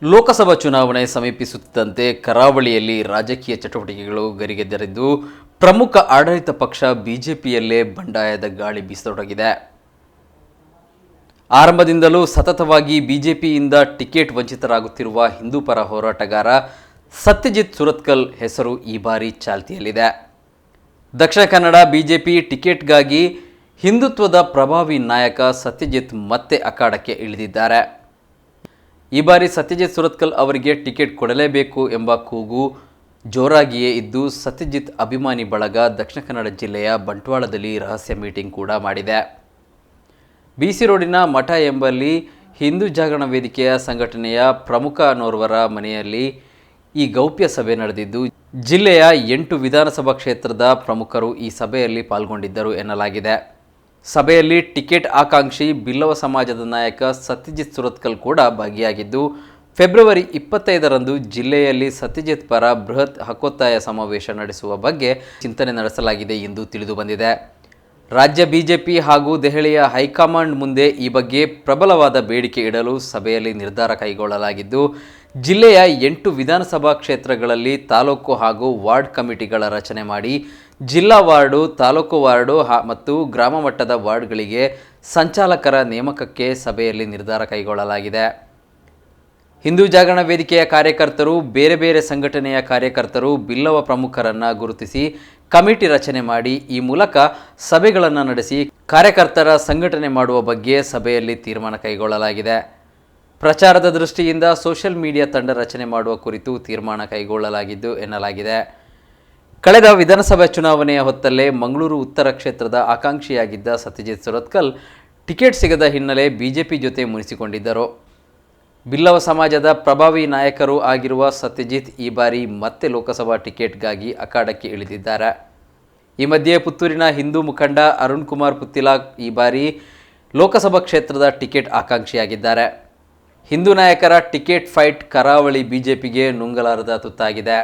ಲೋಕಸಭಾ ಚುನಾವಣೆ ಸಮೀಪಿಸುತ್ತಿದ್ದಂತೆ ಕರಾವಳಿಯಲ್ಲಿ ರಾಜಕೀಯ ಚಟುವಟಿಕೆಗಳು ಗರಿಗೆದರಿದ್ದು ಪ್ರಮುಖ ಆಡಳಿತ ಪಕ್ಷ ಬಿಜೆಪಿಯಲ್ಲೇ ಬಂಡಾಯದ ಗಾಳಿ ಬೀಸತೊಡಗಿದೆ. ಆರಂಭದಿಂದಲೂ ಸತತವಾಗಿ ಬಿಜೆಪಿಯಿಂದ ಟಿಕೆಟ್ ವಂಚಿತರಾಗುತ್ತಿರುವ ಹಿಂದೂಪರ ಹೋರಾಟಗಾರ ಸತ್ಯಜಿತ್ ಸುರತ್ಕಲ್ ಹೆಸರು ಈ ಬಾರಿ ಚಾಲ್ತಿಯಲ್ಲಿದೆ. ದಕ್ಷಿಣ ಕನ್ನಡ ಬಿಜೆಪಿ ಟಿಕೆಟ್ಗಾಗಿ ಹಿಂದುತ್ವದ ಪ್ರಭಾವಿ ನಾಯಕ ಸತ್ಯಜಿತ್ ಮತ್ತೆ ಅಖಾಡಕ್ಕೆ ಇಳಿದಿದ್ದಾರೆ. ಈ ಬಾರಿ ಸತ್ಯಜಿತ್ ಸುರತ್ಕಲ್ ಅವರಿಗೆ ಟಿಕೆಟ್ ಕೊಡಲೇಬೇಕು ಎಂಬ ಕೂಗು ಜೋರಾಗಿಯೇ ಇದ್ದು, ಸತ್ಯಜಿತ್ ಅಭಿಮಾನಿ ಬಳಗ ದಕ್ಷಿಣ ಕನ್ನಡ ಜಿಲ್ಲೆಯ ಬಂಟ್ವಾಳದಲ್ಲಿ ರಹಸ್ಯ ಮೀಟಿಂಗ್ ಕೂಡ ಮಾಡಿದೆ. ಬಿಸಿ ರೋಡಿನ ಮಠ ಎಂಬಲ್ಲಿ ಹಿಂದೂ ಜಾಗರಣ ವೇದಿಕೆಯ ಸಂಘಟನೆಯ ಪ್ರಮುಖನೋರ್ವರ ಮನೆಯಲ್ಲಿ ಈ ಗೌಪ್ಯ ಸಭೆ ನಡೆದಿದ್ದು, ಜಿಲ್ಲೆಯ 8 ವಿಧಾನಸಭಾ ಕ್ಷೇತ್ರದ ಪ್ರಮುಖರು ಈ ಸಭೆಯಲ್ಲಿ ಪಾಲ್ಗೊಂಡಿದ್ದರು ಎನ್ನಲಾಗಿದೆ. ಸಭೆಯಲ್ಲಿ ಟಿಕೆಟ್ ಆಕಾಂಕ್ಷಿ ಬಿಲ್ಲವ ಸಮಾಜದ ನಾಯಕ ಸತ್ಯಜಿತ್ ಸುರತ್ಕಲ್ ಕೂಡ ಭಾಗಿಯಾಗಿದ್ದು, ಫೆಬ್ರವರಿ 25ರಂದು ಜಿಲ್ಲೆಯಲ್ಲಿ ಸತ್ಯಜಿತ್ ಪರ ಬೃಹತ್ ಹಕ್ಕೊತ್ತಾಯ ಸಮಾವೇಶ ನಡೆಸುವ ಬಗ್ಗೆ ಚಿಂತನೆ ನಡೆಸಲಾಗಿದೆ ಎಂದು ತಿಳಿದು ಬಂದಿದೆ. ರಾಜ್ಯ ಬಿಜೆಪಿ ಹಾಗೂ ದೆಹಲಿಯ ಹೈಕಮಾಂಡ್ ಮುಂದೆ ಈ ಬಗ್ಗೆ ಪ್ರಬಲವಾದ ಬೇಡಿಕೆ ಇಡಲು ಸಭೆಯಲ್ಲಿ ನಿರ್ಧಾರ ಕೈಗೊಳ್ಳಲಾಗಿದ್ದು, ಜಿಲ್ಲೆಯ 8 ವಿಧಾನಸಭಾ ಕ್ಷೇತ್ರಗಳಲ್ಲಿ ತಾಲೂಕು ಹಾಗೂ ವಾರ್ಡ್ ಕಮಿಟಿಗಳ ರಚನೆ ಮಾಡಿ ಜಿಲ್ಲಾ ವಾರ್ಡು, ತಾಲೂಕು ವಾರ್ಡು ಮತ್ತು ಗ್ರಾಮ ಮಟ್ಟದ ವಾರ್ಡ್ಗಳಿಗೆ ಸಂಚಾಲಕರ ನೇಮಕಕ್ಕೆ ಸಭೆಯಲ್ಲಿ ನಿರ್ಧಾರ ಕೈಗೊಳ್ಳಲಾಗಿದೆ. ಹಿಂದೂ ಜಾಗರಣ ವೇದಿಕೆಯ ಕಾರ್ಯಕರ್ತರು, ಬೇರೆ ಬೇರೆ ಸಂಘಟನೆಯ ಕಾರ್ಯಕರ್ತರು, ಬಿಲ್ಲವ ಪ್ರಮುಖರನ್ನು ಗುರುತಿಸಿ ಕಮಿಟಿ ರಚನೆ ಮಾಡಿ ಈ ಮೂಲಕ ಸಭೆಗಳನ್ನು ನಡೆಸಿ ಕಾರ್ಯಕರ್ತರ ಸಂಘಟನೆ ಮಾಡುವ ಬಗ್ಗೆ ಸಭೆಯಲ್ಲಿ ತೀರ್ಮಾನ ಕೈಗೊಳ್ಳಲಾಗಿದೆ. ಪ್ರಚಾರದ ದೃಷ್ಟಿಯಿಂದ ಸೋಷಿಯಲ್ ಮೀಡಿಯಾ ತಂಡ ರಚನೆ ಮಾಡುವ ಕುರಿತು ತೀರ್ಮಾನ ಕೈಗೊಳ್ಳಲಾಗಿದ್ದು ಎನ್ನಲಾಗಿದೆ. ಕಳೆದ ವಿಧಾನಸಭಾ ಚುನಾವಣೆಯ ಹೊತ್ತಲ್ಲೇ ಮಂಗಳೂರು ಉತ್ತರ ಕ್ಷೇತ್ರದ ಆಕಾಂಕ್ಷಿಯಾಗಿದ್ದ ಸತ್ಯಜಿತ್ ಸುರತ್ಕಲ್ ಟಿಕೆಟ್ ಸಿಗದ ಹಿನ್ನೆಲೆ ಬಿಜೆಪಿ ಜೊತೆ ಮುನಿಸಿಕೊಂಡಿದ್ದರು. ಬಿಲ್ಲವ ಸಮಾಜದ ಪ್ರಭಾವಿ ನಾಯಕರೂ ಆಗಿರುವ ಸತ್ಯಜಿತ್ ಈ ಬಾರಿ ಮತ್ತೆ ಲೋಕಸಭಾ ಟಿಕೆಟ್ಗಾಗಿ ಅಖಾಡಕ್ಕೆ ಇಳಿದಿದ್ದಾರೆ. ಈ ಮಧ್ಯೆ ಪುತ್ತೂರಿನ ಹಿಂದೂ ಮುಖಂಡ ಅರುಣ್ ಕುಮಾರ್ ಪುತ್ತಿಲ ಈ ಬಾರಿ ಲೋಕಸಭಾ ಕ್ಷೇತ್ರದ ಟಿಕೆಟ್ ಆಕಾಂಕ್ಷಿಯಾಗಿದ್ದಾರೆ. ಹಿಂದೂ ನಾಯಕರ ಟಿಕೆಟ್ ಫೈಟ್ ಕರಾವಳಿ ಬಿಜೆಪಿಗೆ ನುಂಗಲಾರದ ತುತ್ತಾಗಿದೆ.